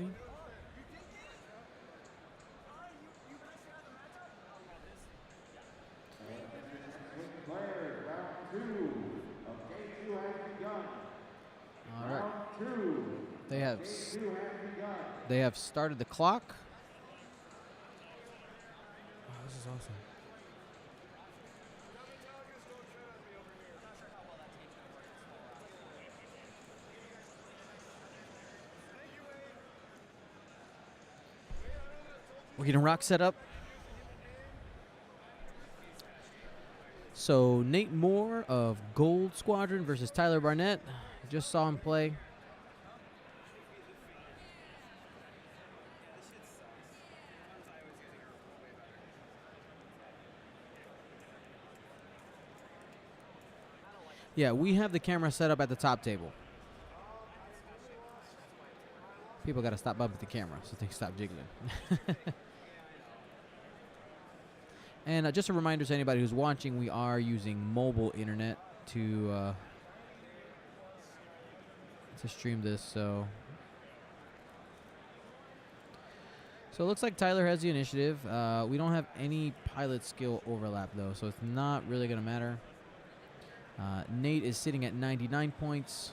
he? All right. They have started the clock. Oh, this is awesome. We're getting rock set up. So Nate Moore of Gold Squadron versus Tyler Barnett. Just saw him play. Yeah, we have the camera set up at the top table. People got to stop bumping the camera so they stop jiggling. And just a reminder to anybody who's watching, we are using mobile internet to stream this. So it looks like Tyler has the initiative. We don't have any pilot skill overlap, though, so it's not really going to matter. Nate is sitting at 99 points.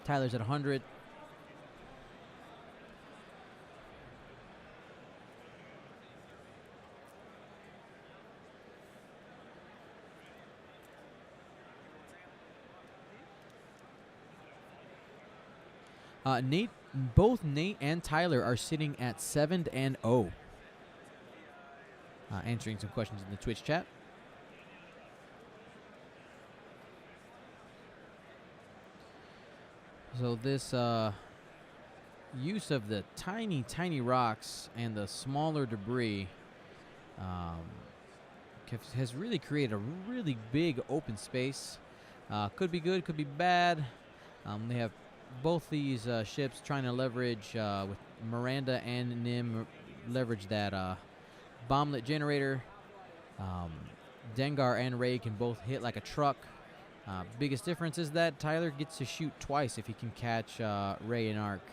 Tyler's at 100. Both Nate and Tyler are sitting at 7-0. Answering some questions in the Twitch chat. So this use of the tiny rocks and the smaller debris has really created a really big open space. Could be good, could be bad. They have both these ships trying to leverage, with Miranda and Nim, leverage that bomblet generator. Dengar and Ray can both hit like a truck. Biggest difference is that Tyler gets to shoot twice if he can catch Ray and Arc.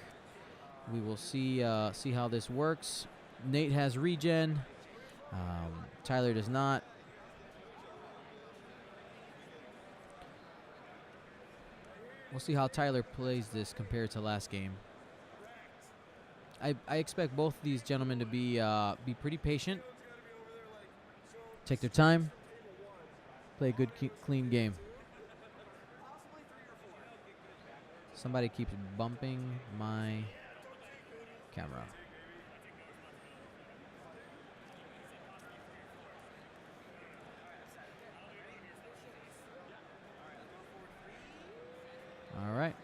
We will see how this works. Nate has regen. Tyler does not. We'll see how Tyler plays this compared to last game. I expect both of these gentlemen to be pretty patient. Take their time. Play a good, clean game. Somebody keeps bumping my camera. All right,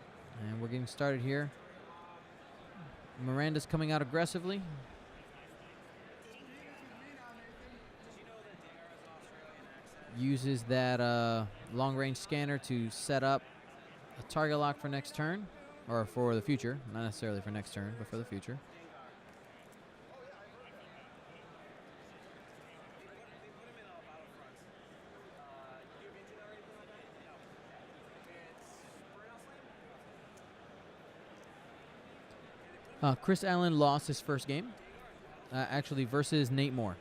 and we're getting started here. Miranda's coming out aggressively. Uses that long-range scanner to set up a target lock for next turn, or for the future. Not necessarily for next turn, but for the future. Chris Allen lost his first game, actually versus Nate Moore.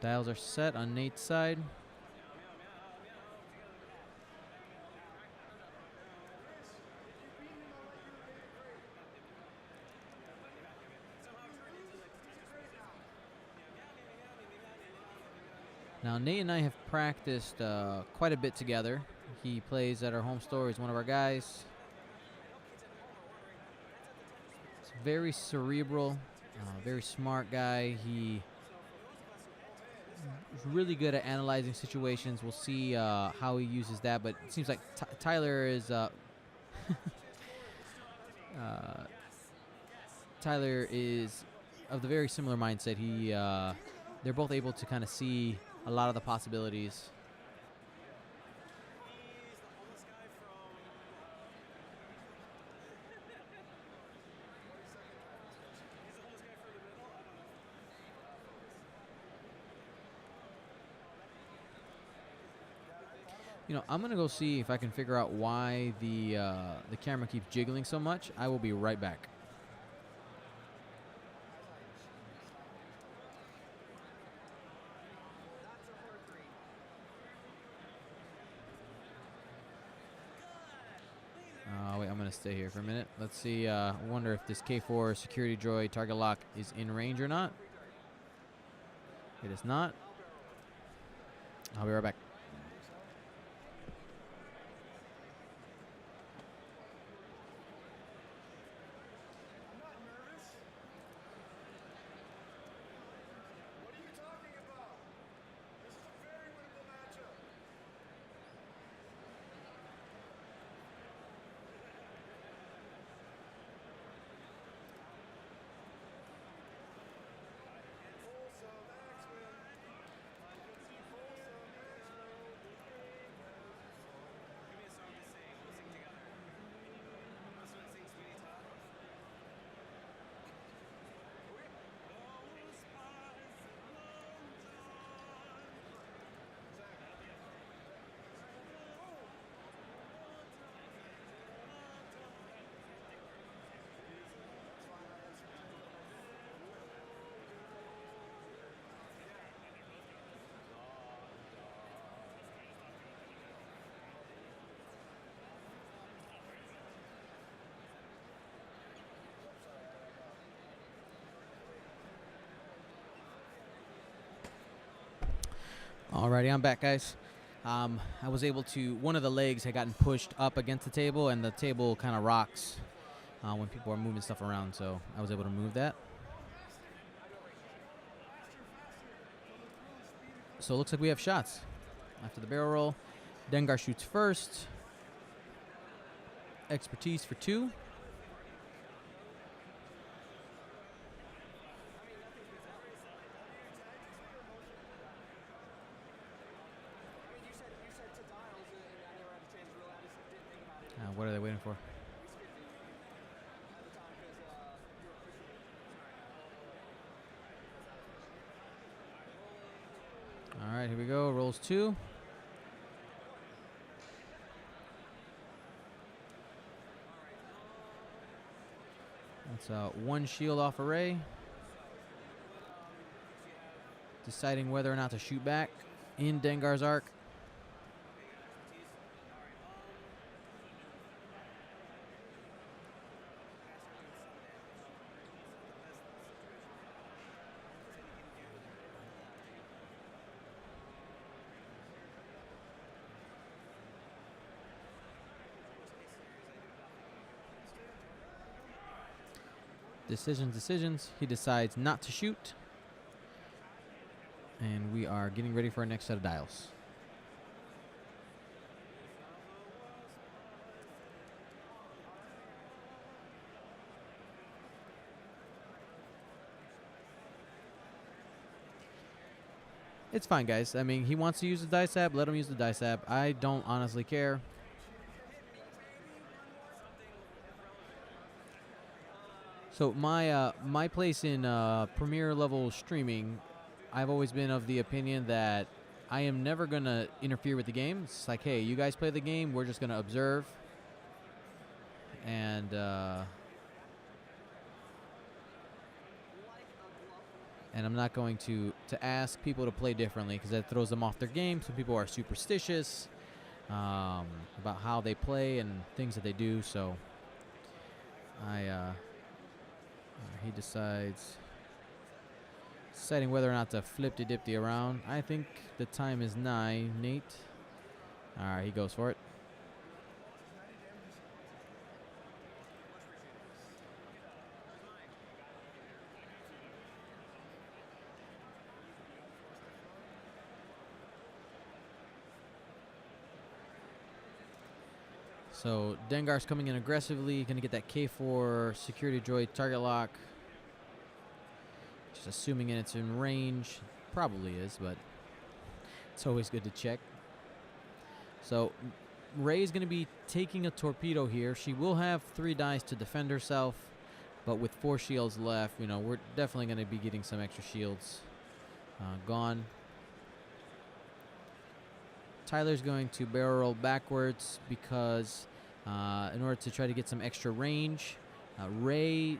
Dials are set on Nate's side. Now, Nate and I have practiced quite a bit together. He plays at our home store. He's one of our guys. He's very cerebral, very smart guy. He's really good at analyzing situations. We'll see how he uses that, but it seems like Tyler is Tyler is of the very similar mindset. He they're both able to kind of see a lot of the possibilities. You know, I'm gonna go see if I can figure out why the camera keeps jiggling so much. I will be right back. Wait, I'm gonna stay here for a minute. Let's see. I wonder if this K4 security droid target lock is in range or not. It is not. I'll be right back. Alrighty, I'm back, guys. I was able to, one of the legs had gotten pushed up against the table, and the table kind of rocks when people are moving stuff around, so I was able to move that. So it looks like we have shots. After the barrel roll, Dengar shoots first. Expertise for 2. What are they waiting for? All right, here we go. Rolls 2. That's 1 shield off array. Deciding whether or not to shoot back in Dengar's arc. Decisions. He decides not to shoot. And we are getting ready for our next set of dials. It's fine, guys. I mean, he wants to use the dice app. Let him use the dice app. I don't honestly care. So my place in Premier level streaming, I've always been of the opinion that I am never gonna interfere with the game. It's like, hey, you guys play the game. We're just gonna observe, and I'm not going to ask people to play differently because that throws them off their game. Some people are superstitious about how they play and things that they do. So he decides deciding whether or not to flip-de-dip-de around. I think the time is nigh, Nate. All right, he goes for it. So Dengar's coming in aggressively, going to get that K4 security droid target lock. Just assuming it's in range. probably is, but it's always good to check. So Ray is going to be taking a torpedo here. She will have 3 dice to defend herself, but with 4 shields left, you know, we're definitely going to be getting some extra shields gone. Tyler's going to barrel roll backwards because in order to try to get some extra range. Ray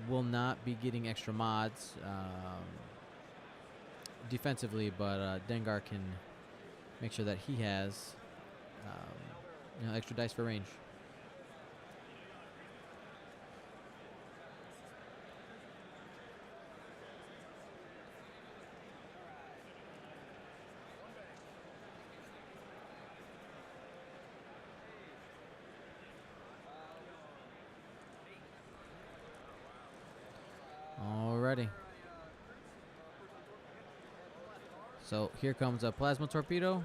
will not be getting extra mods defensively, but Dengar can make sure that he has extra dice for range. Alrighty. So here comes a plasma torpedo.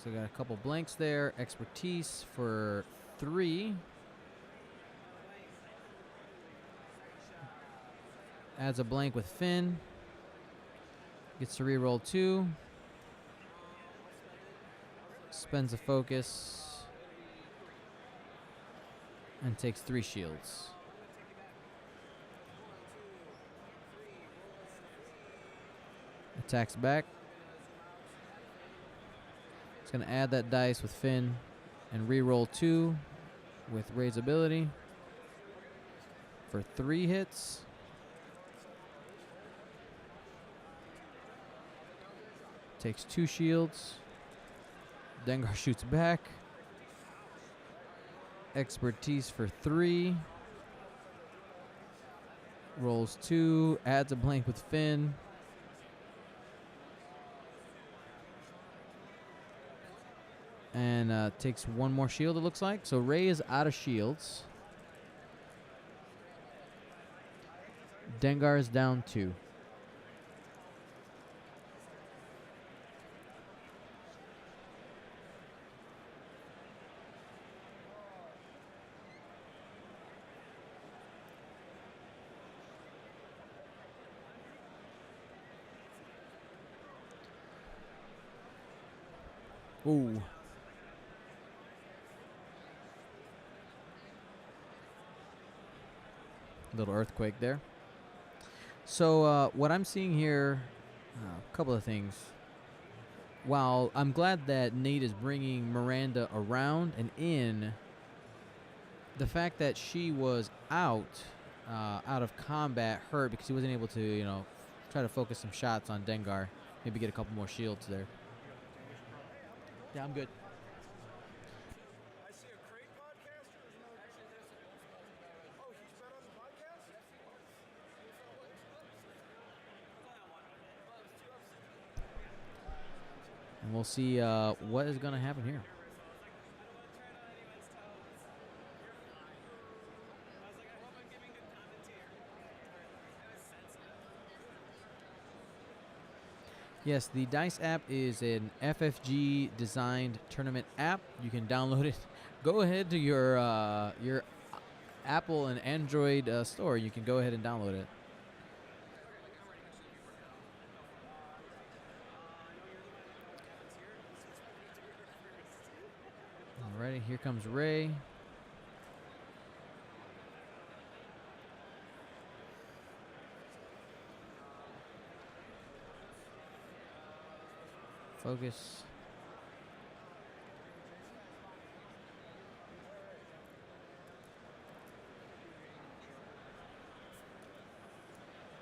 So got a couple blanks there. Expertise for 3. Adds a blank with Finn. Gets to reroll 2. Spends a focus. And takes 3 shields. Attacks back. It's going to add that dice with Finn and reroll 2 with Ray's ability for 3 hits. Takes 2 shields. Dengar shoots back. Expertise for 3. Rolls 2. Adds a blank with Finn. And takes 1 more shield, it looks like. So Ray is out of shields. Dengar is down 2. Ooh. Little earthquake there. So what I'm seeing here, a couple of things. While I'm glad that Nate is bringing Miranda around and in, the fact that she was out of combat hurt because he wasn't able to, you know, try to focus some shots on Dengar. Maybe get a couple more shields there. Yeah, I'm good. I see a Crate podcaster. Oh, he's been on the podcast? And we'll see what is going to happen here. Yes, the Dice app is an FFG designed tournament app. You can download it. Go ahead to your Apple and Android store. You can go ahead and download it. Alrighty, here comes Ray. Focus.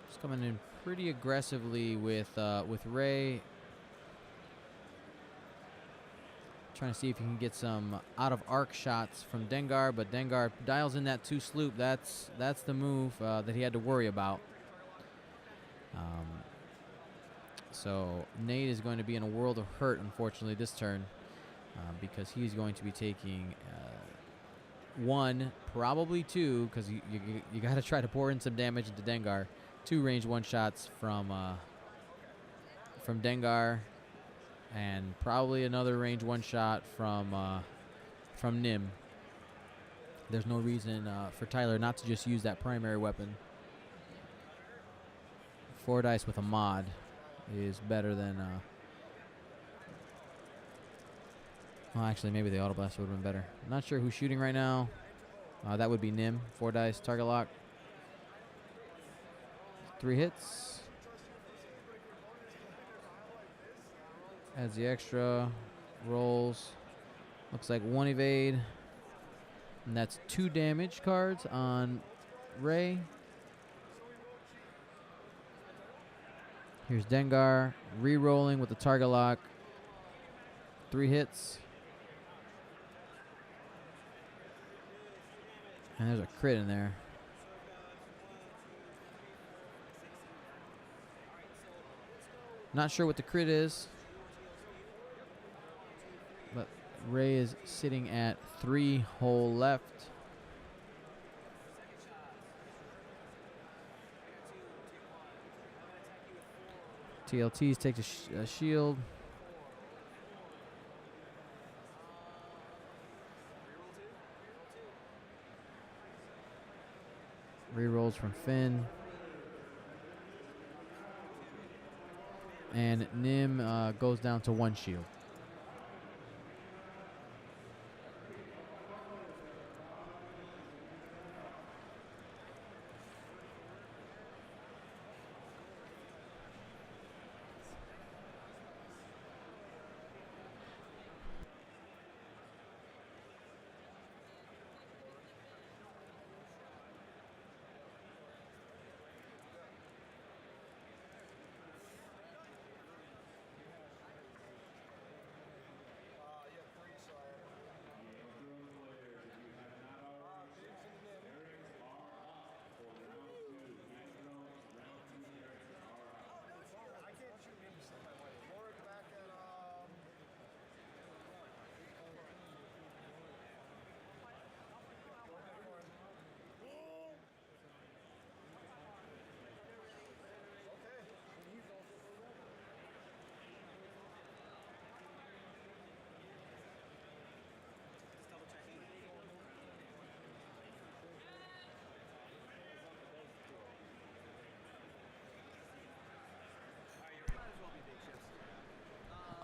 Just coming in pretty aggressively with Ray. Trying to see if he can get some out of arc shots from Dengar, but Dengar dials in that 2 sloop. That's the move that he had to worry about. So Nate is going to be in a world of hurt, unfortunately, this turn, because he's going to be taking 1, probably 2, because you got to try to pour in some damage into Dengar. 2 range 1 shots from Dengar, and probably another range 1 shot from Nim. there's no reason for Tyler not to just use that primary weapon. 4 dice with a mod is better than... well, actually, maybe the Auto Blaster would have been better. I'm not sure who's shooting right now. That would be Nim. 4 dice, target lock. 3 hits. Adds the extra. Rolls. Looks like 1 evade. And that's 2 damage cards on Ray. Here's Dengar. Re-rolling with the target lock. 3 hits. And there's a crit in there. Not sure what the crit is. But Ray is sitting at 3 whole left. TLTs take a shield. Rerolls from Finn. And Nim goes down to 1 shield.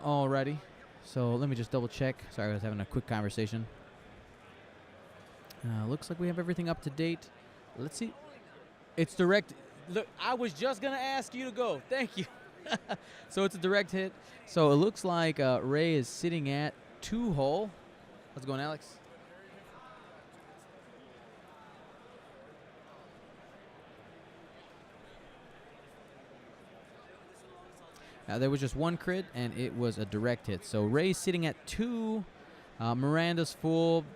Alrighty, so let me just double check. Sorry, I was having a quick conversation. Looks like we have everything up to date. Let's see. It's direct. Look, I was just going to ask you to go. Thank you. So it's a direct hit. So it looks like Ray is sitting at 2 whole. How's it going, Alex? There was just 1 crit, and it was a direct hit. So Ray's sitting at 2. Miranda's full.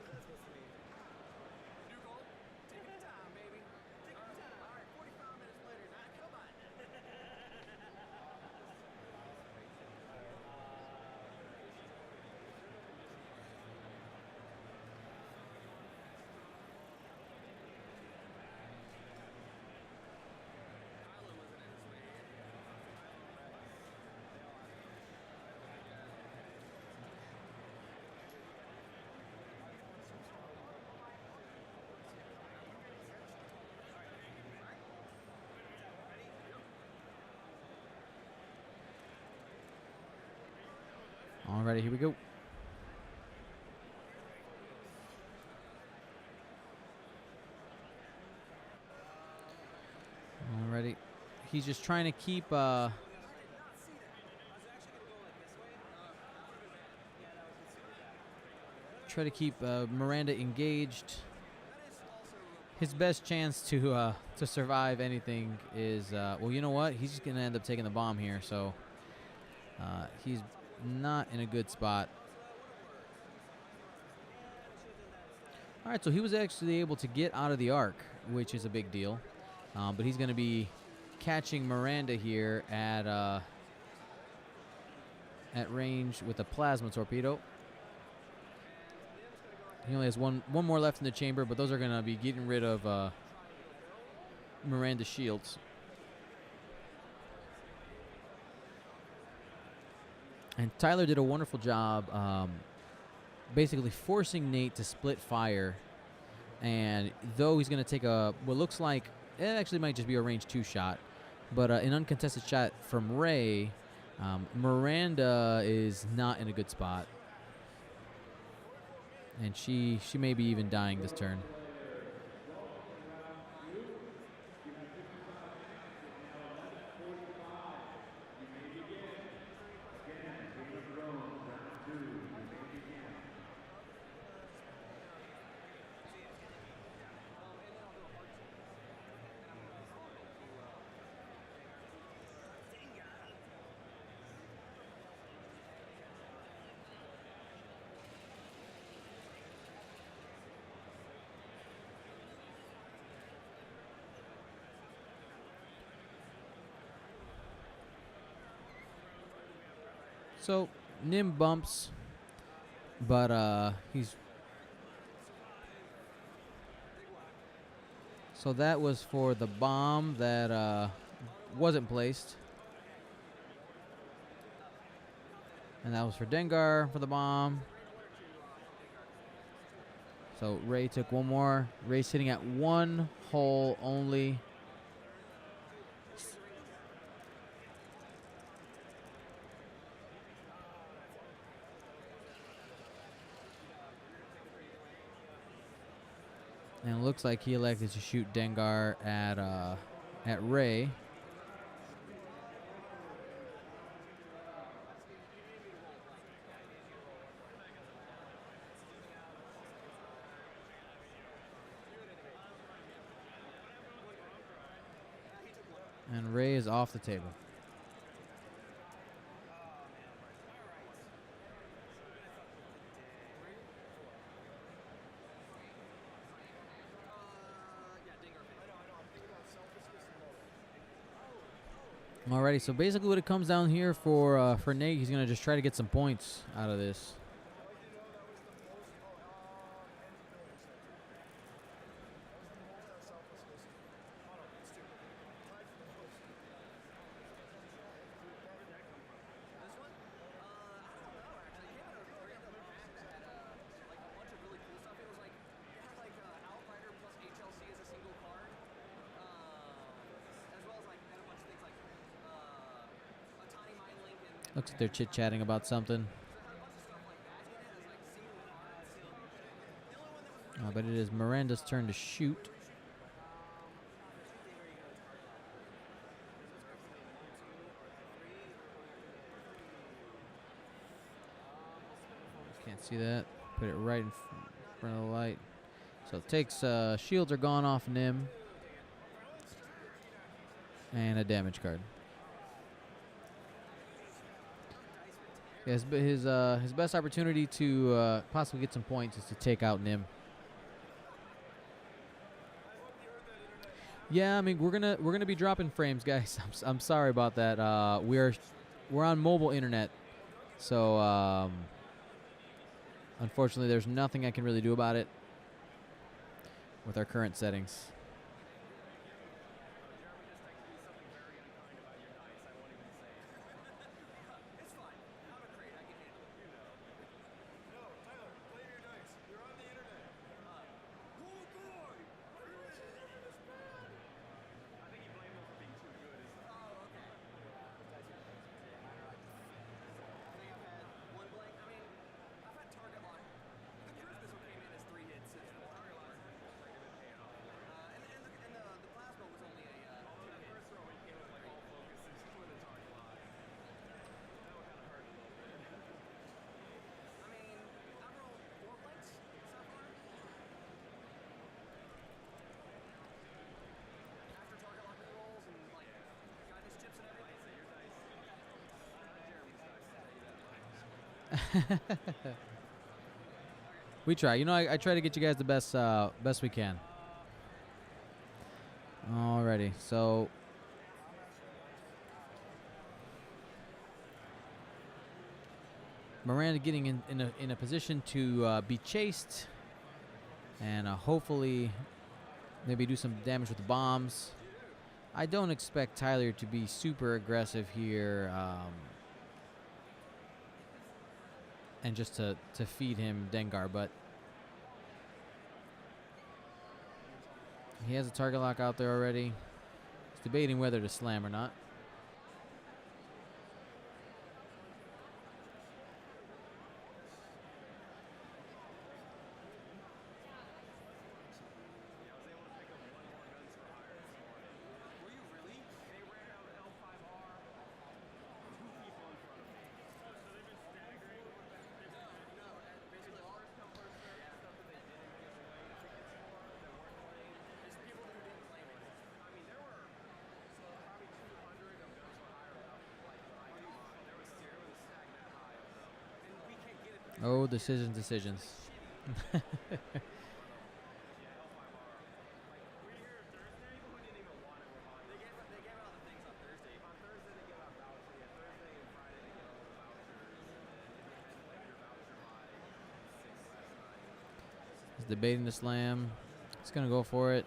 Alrighty, here we go. Alrighty. He's just trying to keep try to keep Miranda engaged. His best chance to survive anything is well, you know what? He's just gonna end up taking the bomb here, so he's not in a good spot. All right, so he was actually able to get out of the arc, which is a big deal. But he's going to be catching Miranda here at range with a plasma torpedo. He only has one more left in the chamber, but those are going to be getting rid of Miranda's shields. And Tyler did a wonderful job basically forcing Nate to split fire And though he's going to take what looks like it actually might just be a range 2 shot, but an uncontested shot from Ray, Miranda is not in a good spot. And she may be even dying this turn. So Nim bumps, but he's. So that was for the bomb that wasn't placed. And that was for Dengar for the bomb. So Ray took one more. Ray's sitting at 1 hole only. And it looks like he elected to shoot Dengar at Ray. And Ray is off the table. Alrighty, so basically what it comes down here for Nate, he's gonna just try to get some points out of this. Looks like they're chit-chatting about something. But it is Miranda's turn to shoot. Can't see that. Put it right in front of the light. So it takes, shields are gone off Nim. And a damage card. Yes, but his best opportunity to possibly get some points is to take out Nim. Yeah, I mean we're gonna be dropping frames, guys. I'm sorry about that. We're on mobile internet, so unfortunately there's nothing I can really do about it with our current settings. We try. You know, I try to get you guys the best we can. Alrighty, so Miranda getting in a position to be chased, and hopefully maybe do some damage with the bombs. I don't expect Tyler to be super aggressive here, and just to feed him Dengar, but He has a target lock out there already. He's debating whether to slam or not. Oh, decisions. He's debating the slam. He's going to go for it.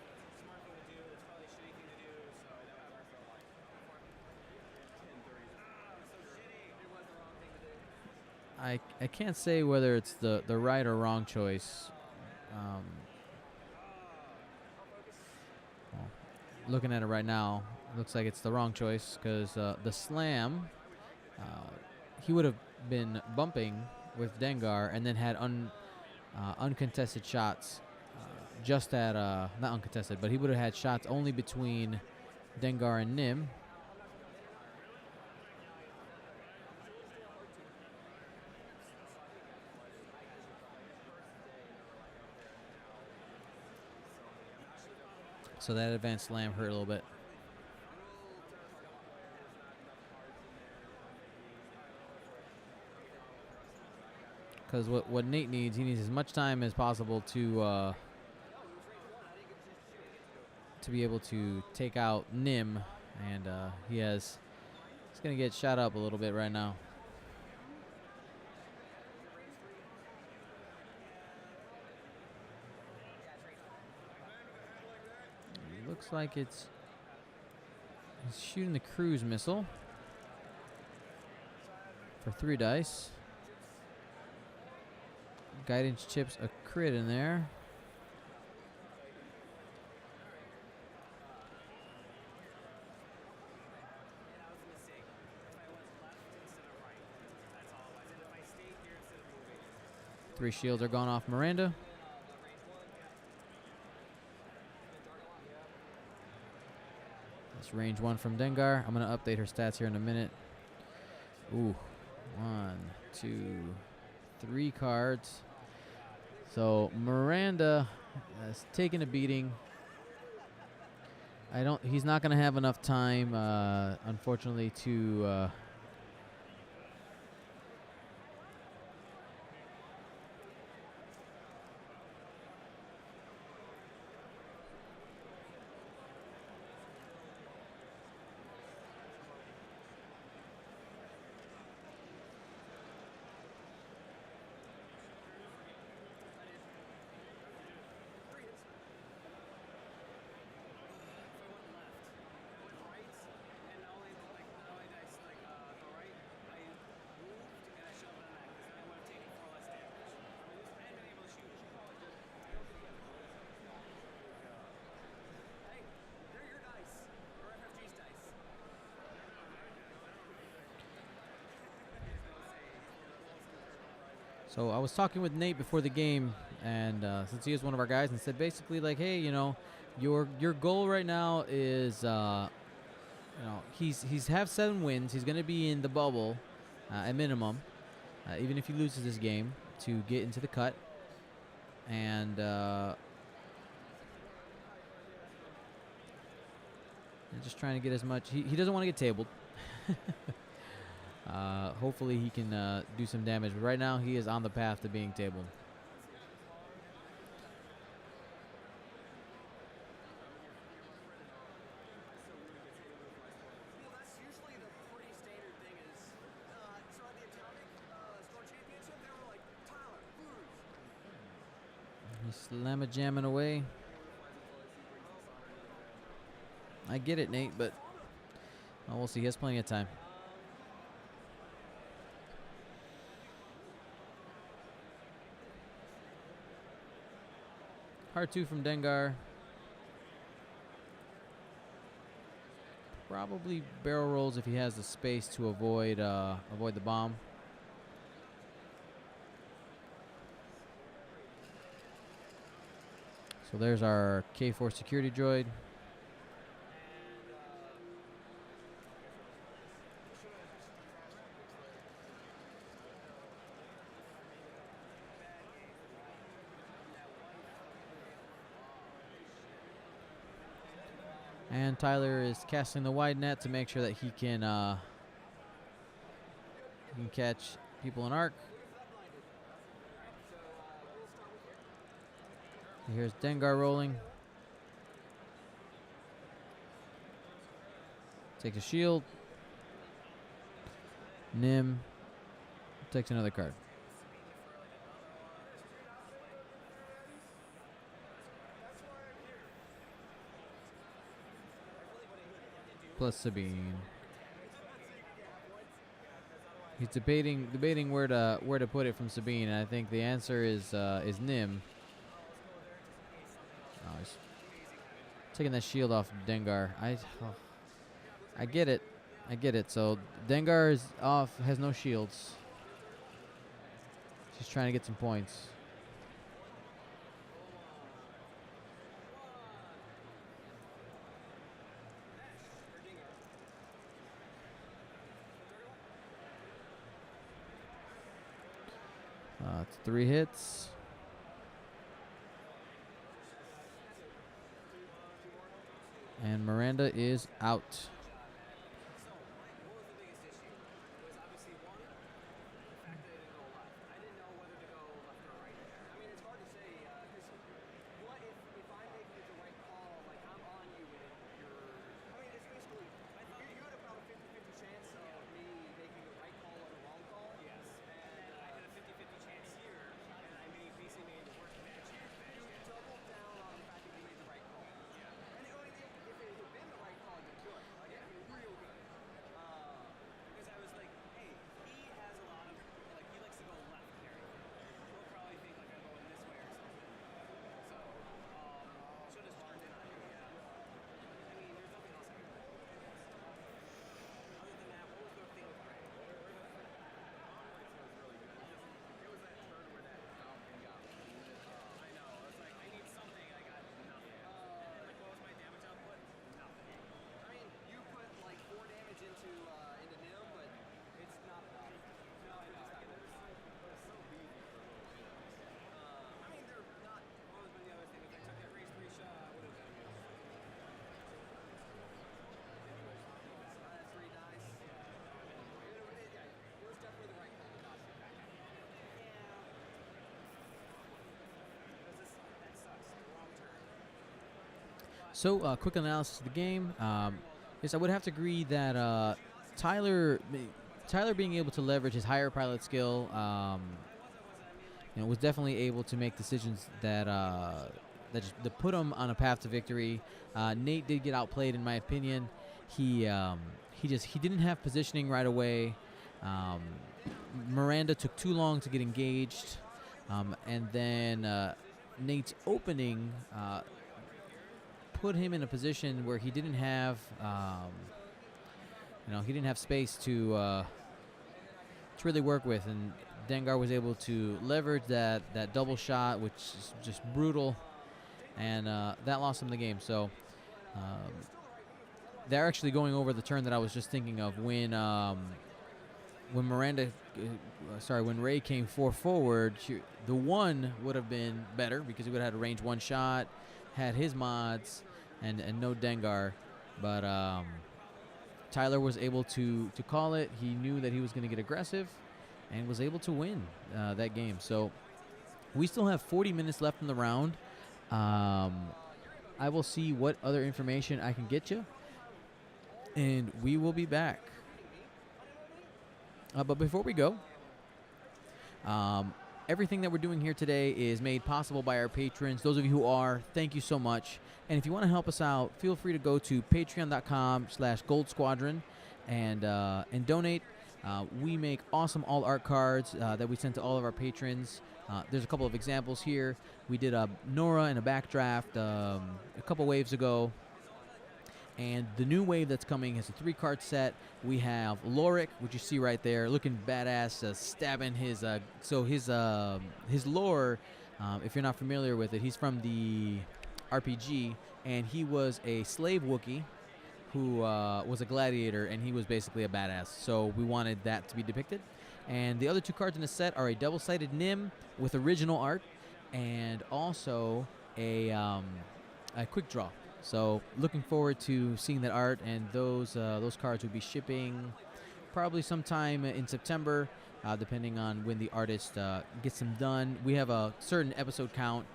I can't say whether it's the right or wrong choice. Well, looking at it right now, looks like it's the wrong choice because the slam, he would have been bumping with Dengar and then had uncontested shots, just at not uncontested, but he would have had shots only between Dengar and Nim. So that advanced slam hurt a little bit. Because what Nate needs, he needs as much time as possible to be able to take out Nim, and he's going to get shot up a little bit right now. Looks like he's shooting the cruise missile for 3 dice. Guidance chips a crit in there. Three shields are gone off Miranda. That's range 1 from Dengar. I'm going to update her stats here in a minute. Ooh, 1, 2, 3 cards. So Miranda has taken a beating. He's not going to have enough time, unfortunately, to So I was talking with Nate before the game, and since he is one of our guys, and said basically like, hey, your goal right now is, he's have 7 wins. He's gonna be in the bubble at minimum, even if he loses this game, to get into the cut, and just trying to get as much. He doesn't want to get tabled. Hopefully he can do some damage, but right now he is on the path to being tabled. He's slam-a-jamming away. I get it, Nate, but we'll see. He has plenty of time. Hard 2 from Dengar. probably barrel rolls if he has the space to avoid the bomb. So there's our K4 security droid. And Tyler is casting the wide net to make sure that he can catch people in arc. Here's Dengar rolling. Takes a shield. Nim takes another card. Plus Sabine. He's debating where to put it from Sabine, and I think the answer is Nim. Oh, he's taking that shield off Dengar. I get it. So Dengar is off, has no shields. She's trying to get some points. It's 3 hits. And Miranda is out. So, quick analysis of the game. Yes, I would have to agree that Tyler being able to leverage his higher pilot skill, was definitely able to make decisions that that put him on a path to victory. Nate did get outplayed, in my opinion. He didn't have positioning right away. Miranda took too long to get engaged, and then Nate's opening put him in a position where he didn't have, space to really work with, and Dengar was able to leverage that double shot, which is just brutal, and that lost him the game. So they're actually going over the turn that I was just thinking of when when Ray came forward. The one would have been better because he would have had a range 1 shot, had his mods, and no Dengar, but Tyler was able to call it. He knew that he was going to get aggressive and was able to win that game. So we still have 40 minutes left in the round. I will see what other information I can get you, and we will be back. But before we go, everything that we're doing here today is made possible by our patrons. Those of you who are, thank you so much. And if you want to help us out, feel free to go to patreon.com/Gold Squadron and donate. We make awesome all art cards that we send to all of our patrons. There's a couple of examples here. We did a Nora and a backdraft a couple waves ago. And the new wave that's coming is a 3-card set. We have Lorik, which you see right there, looking badass, stabbing his. His lore. If you're not familiar with it, he's from the RPG, and he was a slave Wookiee who was a gladiator, and he was basically a badass. So we wanted that to be depicted. And the other 2 cards in the set are a double-sided Nim with original art, and also a quick draw. So looking forward to seeing that art, and those cards will be shipping probably sometime in September, depending on when the artist gets them done. We have a certain episode count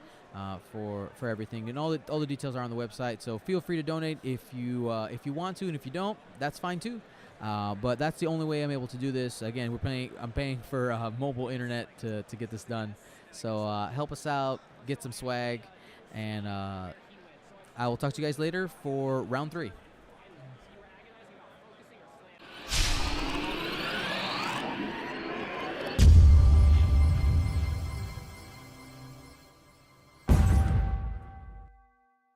for everything, and all the details are on the website. So feel free to donate if you want to, and if you don't, that's fine too. But that's the only way I'm able to do this. Again, I'm paying for mobile internet to get this done. So help us out, get some swag, and I will talk to you guys later for round 3.